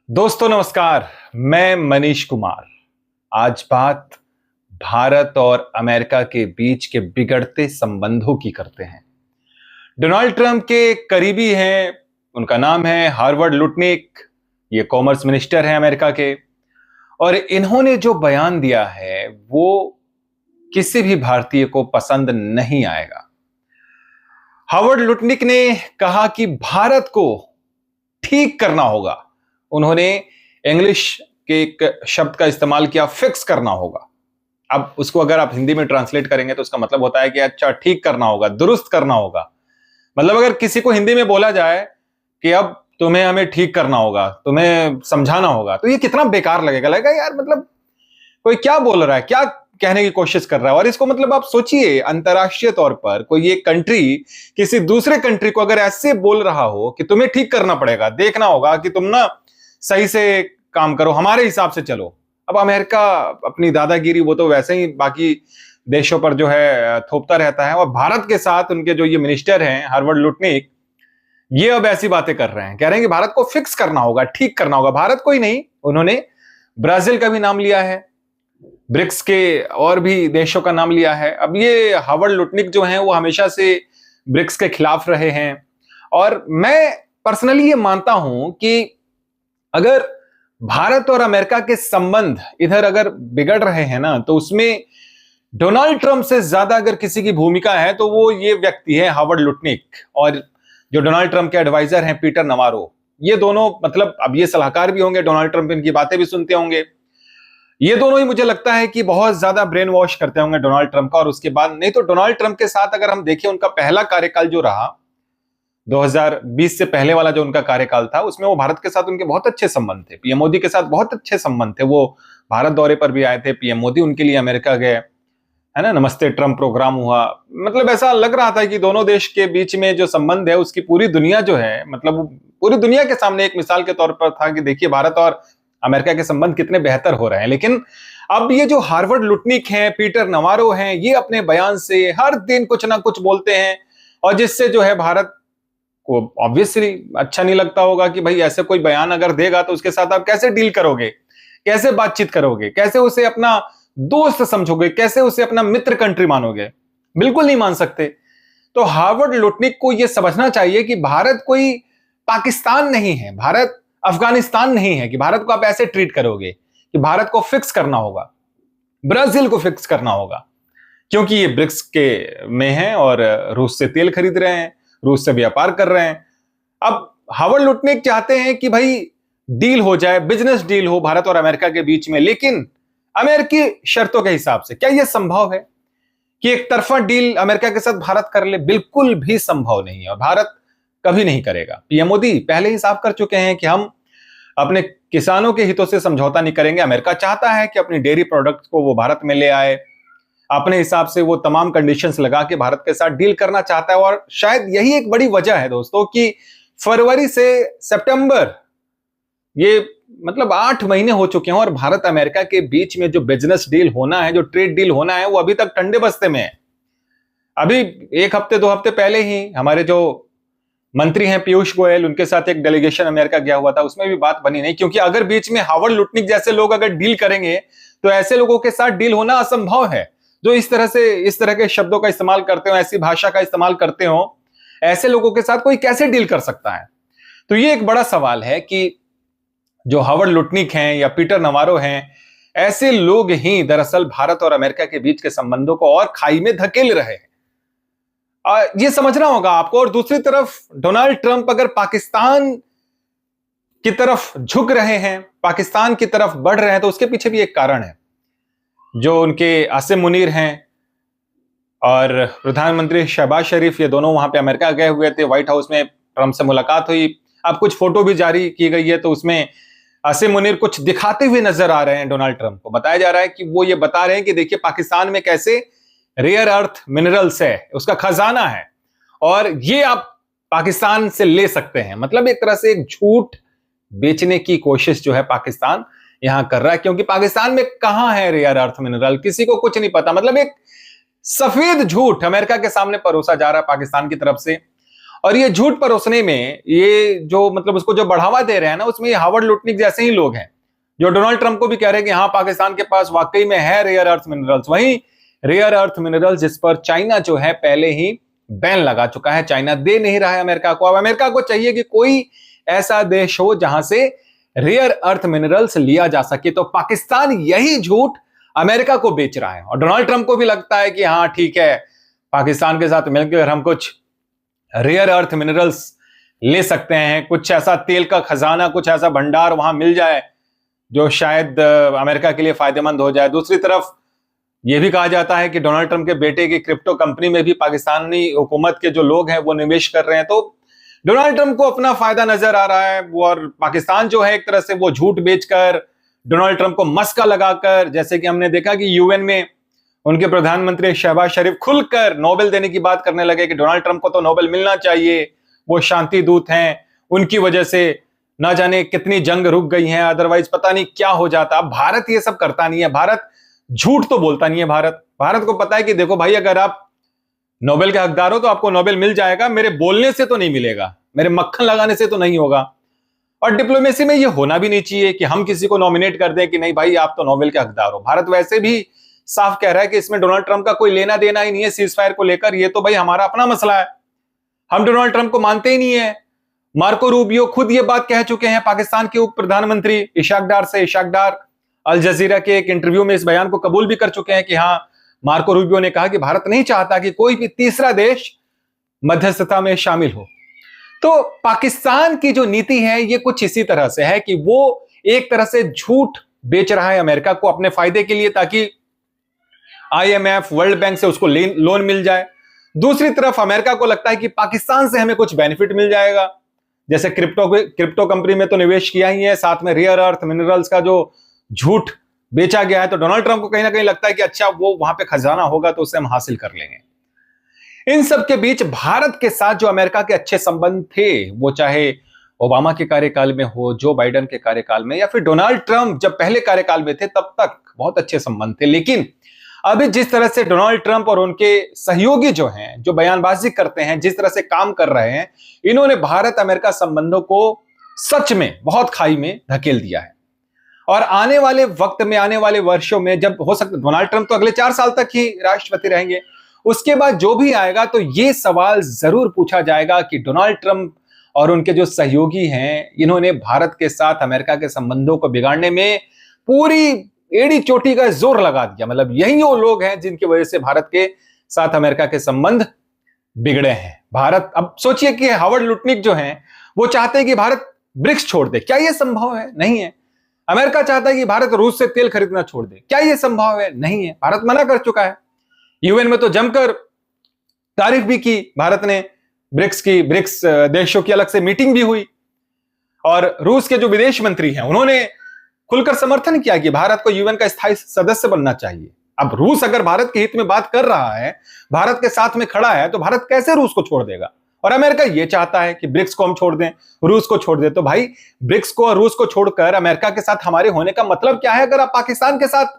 दोस्तों नमस्कार। मैं मनीष कुमार। आज बात भारत और अमेरिका के बीच के बिगड़ते संबंधों की करते हैं। डोनाल्ड ट्रंप के करीबी हैं, उनका नाम है हार्वर्ड लुटनिक। ये कॉमर्स मिनिस्टर हैं अमेरिका के, और इन्होंने जो बयान दिया है वो किसी भी भारतीय को पसंद नहीं आएगा। हार्वर्ड लुटनिक ने कहा कि भारत को ठीक करना होगा। उन्होंने इंग्लिश के एक शब्द का इस्तेमाल किया, फिक्स करना होगा। अब उसको अगर आप हिंदी में ट्रांसलेट करेंगे तो उसका मतलब होता है कि अच्छा ठीक करना होगा, दुरुस्त करना होगा। मतलब अगर किसी को हिंदी में बोला जाए कि अब तुम्हें हमें ठीक करना होगा, तुम्हें समझाना होगा, तो ये कितना बेकार लगेगा यार, मतलब कोई क्या बोल रहा है, क्या कहने की कोशिश कर रहा है। और इसको मतलब आप सोचिए, अंतरराष्ट्रीय तौर पर कोई एक कंट्री किसी दूसरे कंट्री को अगर ऐसे बोल रहा हो कि तुम्हें ठीक करना पड़ेगा, देखना होगा कि तुम ना सही से काम करो, हमारे हिसाब से चलो। अब अमेरिका अपनी दादागिरी वो तो वैसे ही बाकी देशों पर जो है थोपता रहता है, और भारत के साथ उनके जो ये मिनिस्टर हैं हार्वर्ड लुटनिक, ये अब ऐसी बातें कर रहे हैं, कह रहे हैं कि भारत को फिक्स करना होगा, ठीक करना होगा। भारत को ही नहीं, उन्होंने ब्राजील का भी नाम लिया है, ब्रिक्स के और भी देशों का नाम लिया है। अब ये हार्वर्ड लुटनिक जो हैं वो हमेशा से ब्रिक्स के खिलाफ रहे हैं, और मैं पर्सनली ये मानता हूं कि अगर भारत और अमेरिका के संबंध इधर अगर बिगड़ रहे हैं ना, तो उसमें डोनाल्ड ट्रंप से ज्यादा अगर किसी की भूमिका है तो वो ये व्यक्ति है हार्वर्ड लुटनिक, और जो डोनाल्ड ट्रंप के एडवाइजर हैं पीटर नवारो। ये दोनों मतलब अब ये सलाहकार भी होंगे, डोनाल्ड ट्रंप इनकी बातें भी सुनते होंगे। ये दोनों ही मुझे लगता है कि बहुत ज्यादा ब्रेन वॉश करते होंगे डोनाल्ड ट्रंप का। और उसके बाद नहीं तो डोनाल्ड ट्रंप के साथ अगर हम देखें, उनका पहला कार्यकाल जो रहा 2020 से पहले वाला जो उनका कार्यकाल था, उसमें वो भारत के साथ उनके बहुत अच्छे संबंध थे, पीएम मोदी के साथ बहुत अच्छे संबंध थे। वो भारत दौरे पर भी आए थे, पीएम मोदी उनके लिए अमेरिका गए, है ना, नमस्ते ट्रंप प्रोग्राम हुआ। मतलब ऐसा लग रहा था कि दोनों देश के बीच में जो संबंध है उसकी पूरी दुनिया जो है, मतलब पूरी दुनिया के सामने एक मिसाल के तौर पर था कि देखिए भारत और अमेरिका के संबंध कितने बेहतर हो रहे हैं। लेकिन अब ये जो हार्वर्ड लुटनिक हैं, पीटर नवारो हैं, ये अपने बयान से हर दिन कुछ ना कुछ बोलते हैं, और जिससे जो है भारत को ऑब्वियसली अच्छा नहीं लगता होगा कि भाई ऐसे कोई बयान अगर देगा तो उसके साथ आप कैसे डील करोगे, कैसे बातचीत करोगे, कैसे उसे अपना दोस्त समझोगे, कैसे उसे अपना मित्र कंट्री मानोगे। बिल्कुल नहीं मान सकते। तो हार्वर्ड लुटनिक को यह समझना चाहिए कि भारत कोई पाकिस्तान नहीं है, भारत अफगानिस्तान नहीं है कि भारत को आप ऐसे ट्रीट करोगे कि भारत को फिक्स करना होगा, ब्राजील को फिक्स करना होगा, क्योंकि ये ब्रिक्स के में है और रूस से तेल खरीद रहे हैं, रूस से व्यापार कर रहे हैं। अब हार्वर्ड लुटनिक चाहते हैं कि भाई डील हो जाए, बिजनेस डील हो भारत और अमेरिका के बीच में, लेकिन अमेरिकी शर्तों के हिसाब से। क्या यह संभव है कि एक तरफा डील अमेरिका के साथ भारत कर ले? बिल्कुल भी संभव नहीं है, और भारत कभी नहीं करेगा। पीएम मोदी पहले ही साफ कर चुके हैं कि हम अपने किसानों के हितों से समझौता नहीं करेंगे। अमेरिका चाहता है कि अपनी डेयरी प्रोडक्ट्स को वो भारत में ले आए, अपने हिसाब से वो तमाम कंडीशंस लगा के भारत के साथ डील करना चाहता है। और शायद यही एक बड़ी वजह है दोस्तों कि फरवरी से सितंबर, ये मतलब 8 महीने हो चुके हैं, और भारत अमेरिका के बीच में जो बिजनेस डील होना है, जो ट्रेड डील होना है, वो अभी तक ठंडे बस्ते में है। अभी 1 हफ्ते 2 हफ्ते पहले ही हमारे जो मंत्री हैं पीयूष गोयल, उनके साथ एक डेलीगेशन अमेरिका गया हुआ था, उसमें भी बात बनी नहीं, क्योंकि अगर बीच में हार्वर्ड लुटनिक जैसे लोग अगर डील करेंगे तो ऐसे लोगों के साथ डील होना असंभव है, जो इस तरह के शब्दों का इस्तेमाल करते हो, ऐसी भाषा का इस्तेमाल करते हो। ऐसे लोगों के साथ कोई कैसे डील कर सकता है? तो ये एक बड़ा सवाल है कि जो हार्वर्ड लुटनिक हैं या पीटर नवारो हैं, ऐसे लोग ही दरअसल भारत और अमेरिका के बीच के संबंधों को और खाई में धकेल रहे हैं। ये समझना होगा आपको। और दूसरी तरफ डोनाल्ड ट्रंप अगर पाकिस्तान की तरफ झुक रहे हैं, पाकिस्तान की तरफ बढ़ रहे हैं, तो उसके पीछे भी एक कारण है। जो उनके आसिम मुनीर हैं और प्रधानमंत्री शहबाज शरीफ, ये दोनों वहां पे अमेरिका गए हुए थे, व्हाइट हाउस में ट्रंप से मुलाकात हुई। अब कुछ फोटो भी जारी की गई है, तो उसमें आसिम मुनीर कुछ दिखाते हुए नजर आ रहे हैं डोनाल्ड ट्रंप को। बताया जा रहा है कि वो ये बता रहे हैं कि देखिए पाकिस्तान में कैसे रेयर अर्थ मिनरल्स है, उसका खजाना है, और ये आप पाकिस्तान से ले सकते हैं। मतलब एक तरह से एक झूठ बेचने की कोशिश जो है पाकिस्तान यहां कर रहा है, क्योंकि पाकिस्तान में कहां है रेयर अर्थ मिनरल, किसी को कुछ नहीं पता। मतलब एक सफेद झूठ अमेरिका के सामने परोसा जा रहा है पाकिस्तान की तरफ से। और ये झूठ परोसने में ये जो मतलब उसको जो बढ़ावा दे रहे हैं ना, उसमें ये हार्वर्ड लुटनिक जैसे ही लोग हैं जो डोनाल्ड ट्रंप को भी कह रहे हैं कि हाँ पाकिस्तान के पास वाकई में है रेयर अर्थ मिनरल्स। वहीं रेयर अर्थ मिनरल्स जिस पर चाइना जो है पहले ही बैन लगा चुका है, चाइना दे नहीं रहा है अमेरिका को। अब अमेरिका को चाहिए कि कोई ऐसा देश हो जहां से रेयर अर्थ मिनरल्स लिया जा सके, तो पाकिस्तान यही झूठ अमेरिका को बेच रहा है। और डोनाल्ड ट्रंप को भी लगता है कि हाँ ठीक है, पाकिस्तान के साथ मिलकर हम कुछ रेयर अर्थ मिनरल्स ले सकते हैं, कुछ ऐसा तेल का खजाना, कुछ ऐसा भंडार वहां मिल जाए जो शायद अमेरिका के लिए फायदेमंद हो जाए। दूसरी तरफ यह भी कहा जाता है कि डोनाल्ड ट्रंप के बेटे की क्रिप्टो कंपनी में भी पाकिस्तानी हुकूमत के जो लोग हैं वो निवेश कर रहे हैं। तो डोनाल्ड ट्रंप को अपना फायदा नजर आ रहा है, और पाकिस्तान जो है एक तरह से वो झूठ बेचकर डोनाल्ड ट्रंप को मस्का लगाकर, जैसे कि हमने देखा कि यूएन में उनके प्रधानमंत्री शहबाज शरीफ खुलकर नोबेल देने की बात करने लगे कि डोनाल्ड ट्रंप को तो नोबेल मिलना चाहिए, वो शांति दूत हैं, उनकी वजह से ना जाने कितनी जंग रुक गई है, अदरवाइज पता नहीं क्या हो जाता। अब भारत ये सब करता नहीं है, भारत झूठ तो बोलता नहीं है। भारत को पता है कि देखो भाई, अगर आप नोबेल के हकदार हो तो आपको नोबेल मिल जाएगा, मेरे बोलने से तो नहीं मिलेगा, मेरे मक्खन लगाने से तो नहीं होगा। और डिप्लोमेसी में ये होना भी नहीं चाहिए कि हम किसी को नॉमिनेट कर दें कि नहीं भाई आप तो नोबेल के हकदार हो। भारत वैसे भी साफ कह रहा है कि इसमें डोनाल्ड ट्रंप का कोई लेना देना ही नहीं है सीज फायर को लेकर, ये तो भाई हमारा अपना मसला है, हम डोनाल्ड ट्रंप को मानते ही नहीं है। मार्को रूबियो खुद ये बात कह चुके हैं, पाकिस्तान के उप प्रधानमंत्री इशाक डार अल जजीरा के एक इंटरव्यू में इस बयान को कबूल भी कर चुके हैं कि हाँ, मार्को रूबियो ने कहा कि भारत नहीं चाहता कि कोई भी तीसरा देश मध्यस्थता में शामिल हो। तो पाकिस्तान की जो नीति है ये कुछ इसी तरह से है कि वो एक तरह से झूठ बेच रहा है अमेरिका को अपने फायदे के लिए, ताकि आईएमएफ वर्ल्ड बैंक से उसको लोन मिल जाए। दूसरी तरफ अमेरिका को लगता है कि पाकिस्तान से हमें कुछ बेनिफिट मिल जाएगा, जैसे क्रिप्टो कंपनी में तो निवेश किया ही है, साथ में रेयर अर्थ मिनरल्स का जो झूठ बेचा गया है, तो डोनाल्ड ट्रंप को कहीं ना कहीं लगता है कि अच्छा वो वहां पे खजाना होगा तो उसे हम हासिल कर लेंगे। इन सब के बीच भारत के साथ जो अमेरिका के अच्छे संबंध थे, वो चाहे ओबामा के कार्यकाल में हो, जो बाइडेन के कार्यकाल में, या फिर डोनाल्ड ट्रंप जब पहले कार्यकाल में थे तब तक बहुत अच्छे संबंध थे। लेकिन अभी जिस तरह से डोनाल्ड ट्रंप और उनके सहयोगी जो हैं, जो बयानबाजी करते हैं, जिस तरह से काम कर रहे हैं, इन्होंने भारत अमेरिका संबंधों को सच में बहुत खाई में धकेल दिया है। और आने वाले वक्त में, आने वाले वर्षों में, जब हो सकता, डोनाल्ड ट्रंप तो अगले 4 साल तक ही राष्ट्रपति रहेंगे, उसके बाद जो भी आएगा तो ये सवाल जरूर पूछा जाएगा कि डोनाल्ड ट्रंप और उनके जो सहयोगी हैं, इन्होंने भारत के साथ अमेरिका के संबंधों को बिगाड़ने में पूरी एड़ी चोटी का जोर लगा दिया। मतलब यही वो लोग हैं जिनकी वजह से भारत के साथ अमेरिका के संबंध बिगड़े हैं। भारत, अब सोचिए कि हार्वर्ड लुटनिक जो हैं वो चाहते हैं कि भारत ब्रिक्स छोड़ दे, क्या यह संभव है? नहीं है। अमेरिका चाहता है कि भारत रूस से तेल खरीदना छोड़ दे, क्या यह संभव है? नहीं है। भारत मना कर चुका है। यूएन में तो जमकर तारीफ भी की भारत ने ब्रिक्स की, ब्रिक्स देशों की अलग से मीटिंग भी हुई, और रूस के जो विदेश मंत्री हैं उन्होंने खुलकर समर्थन किया कि भारत को यूएन का स्थायी सदस्य बनना चाहिए। अब रूस अगर भारत के हित में बात कर रहा है, भारत के साथ में खड़ा है, तो भारत कैसे रूस को छोड़ देगा? और अमेरिका ये चाहता है कि ब्रिक्स को हम छोड़ दें, रूस को छोड़ दें। तो भाई ब्रिक्स को और रूस को छोड़कर अमेरिका के साथ हमारे होने का मतलब क्या है? अगर आप पाकिस्तान के साथ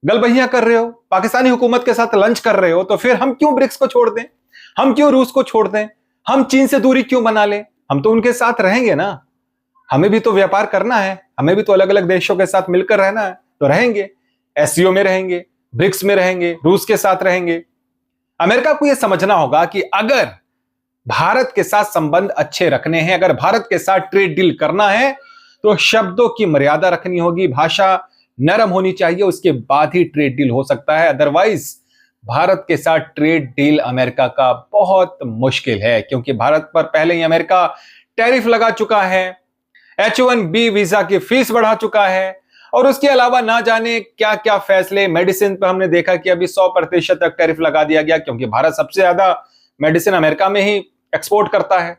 गलबहियां कर रहे हो, पाकिस्तानी हुकूमत के साथ लंच कर रहे हो, तो फिर हम क्यों ब्रिक्स को छोड़ दें? हम क्यों रूस को छोड़ दें? हम चीन से दूरी क्यों बना लें? हम तो उनके साथ रहेंगे ना, हमें भी तो व्यापार करना है, हमें भी तो अलग अलग देशों के साथ मिलकर रहना है, तो रहेंगे, एससीओ में रहेंगे, ब्रिक्स में रहेंगे, रूस के साथ रहेंगे। अमेरिका को यह समझना होगा कि अगर भारत के साथ संबंध अच्छे रखने हैं, अगर भारत के साथ ट्रेड डील करना है, तो शब्दों की मर्यादा रखनी होगी, भाषा नरम होनी चाहिए, उसके बाद ही ट्रेड डील हो सकता है। अदरवाइज भारत के साथ ट्रेड डील अमेरिका का बहुत मुश्किल है, क्योंकि भारत पर पहले ही अमेरिका टैरिफ लगा चुका है, H1B वीजा की फीस बढ़ा चुका है, और उसके अलावा ना जाने क्या क्या फैसले। मेडिसिन पर हमने देखा कि अभी 100% तक टैरिफ लगा दिया गया, क्योंकि भारत सबसे ज्यादा मेडिसिन अमेरिका में ही एक्सपोर्ट करता है।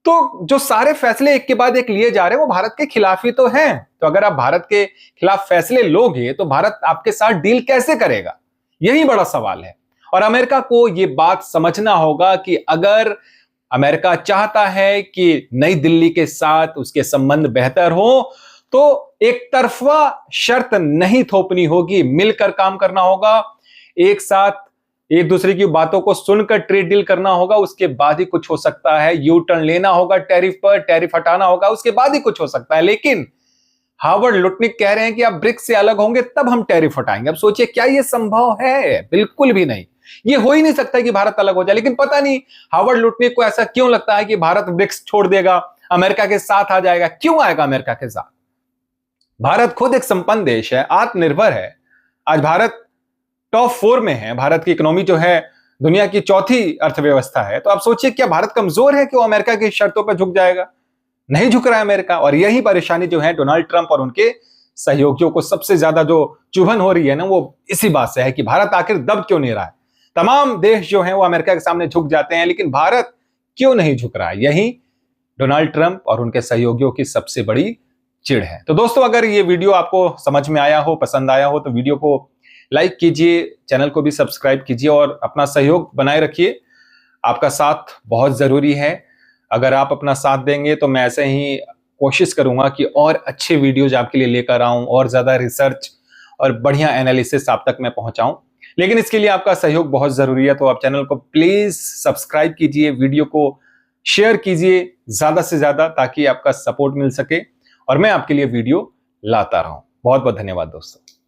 तो जो सारे फैसले एक के बाद एक लिए जा रहे हैं वो भारत के खिलाफ ही तो हैं। तो अगर आप भारत के खिलाफ फैसले लोगे तो भारत आपके साथ डील कैसे करेगा? यही बड़ा सवाल है। और अमेरिका को यह बात समझना होगा कि अगर अमेरिका चाहता है कि नई दिल्ली के साथ उसके संबंध बेहतर हो, तो एक तरफा शर्त नहीं थोपनी होगी, मिलकर काम करना होगा, एक साथ एक दूसरे की बातों को सुनकर ट्रेड डील करना होगा, उसके बाद ही कुछ हो सकता है। यू टर्न लेना होगा टैरिफ पर, टैरिफ हटाना होगा, उसके बाद ही कुछ हो सकता है। लेकिन हार्वर्ड लुटनिक कह रहे हैं कि आप ब्रिक्स से अलग होंगे तब हम टैरिफ हटाएंगे। अब सोचिए, क्या यह संभव है? बिल्कुल भी नहीं। ये हो ही नहीं सकता कि भारत अलग हो जाए। लेकिन पता नहीं हार्वर्ड लुटनिक को ऐसा क्यों लगता है कि भारत ब्रिक्स छोड़ देगा, अमेरिका के साथ आ जाएगा। क्यों आएगा अमेरिका के साथ? भारत खुद एक संपन्न देश है, आत्मनिर्भर है। आज भारत टॉप 4 में है। भारत की इकोनॉमी जो है दुनिया की चौथी अर्थव्यवस्था है। तो आप सोचिए, क्या भारत कमजोर है कि वो अमेरिका की शर्तों पर झुक जाएगा? नहीं झुक रहा है अमेरिका। और यही परेशानी जो है डोनाल्ड ट्रंप और उनके सहयोगियों को सबसे ज्यादा जो चुभन हो रही है ना, वो इसी बात से है कि भारत आखिर दब क्यों नहीं रहा है। तमाम देश जो हैं वो अमेरिका के सामने झुक जाते हैं, लेकिन भारत क्यों नहीं झुक रहा है? यही डोनाल्ड ट्रंप और उनके सहयोगियों की सबसे बड़ी चिढ़ है। तो दोस्तों, अगर ये वीडियो आपको समझ में आया हो, पसंद आया हो, तो वीडियो को लाइक कीजिए, चैनल को भी सब्सक्राइब कीजिए और अपना सहयोग बनाए रखिए। आपका साथ बहुत जरूरी है। अगर आप अपना साथ देंगे तो मैं ऐसे ही कोशिश करूंगा कि और अच्छे वीडियोज आपके लिए लेकर आऊं, और ज्यादा रिसर्च और बढ़िया एनालिसिस आप तक मैं पहुंचाऊं। लेकिन इसके लिए आपका सहयोग बहुत जरूरी है। तो आप चैनल को प्लीज सब्सक्राइब कीजिए, वीडियो को शेयर कीजिए ज्यादा से ज्यादा, ताकि आपका सपोर्ट मिल सके और मैं आपके लिए वीडियो लाता रहूं। बहुत बहुत धन्यवाद दोस्तों।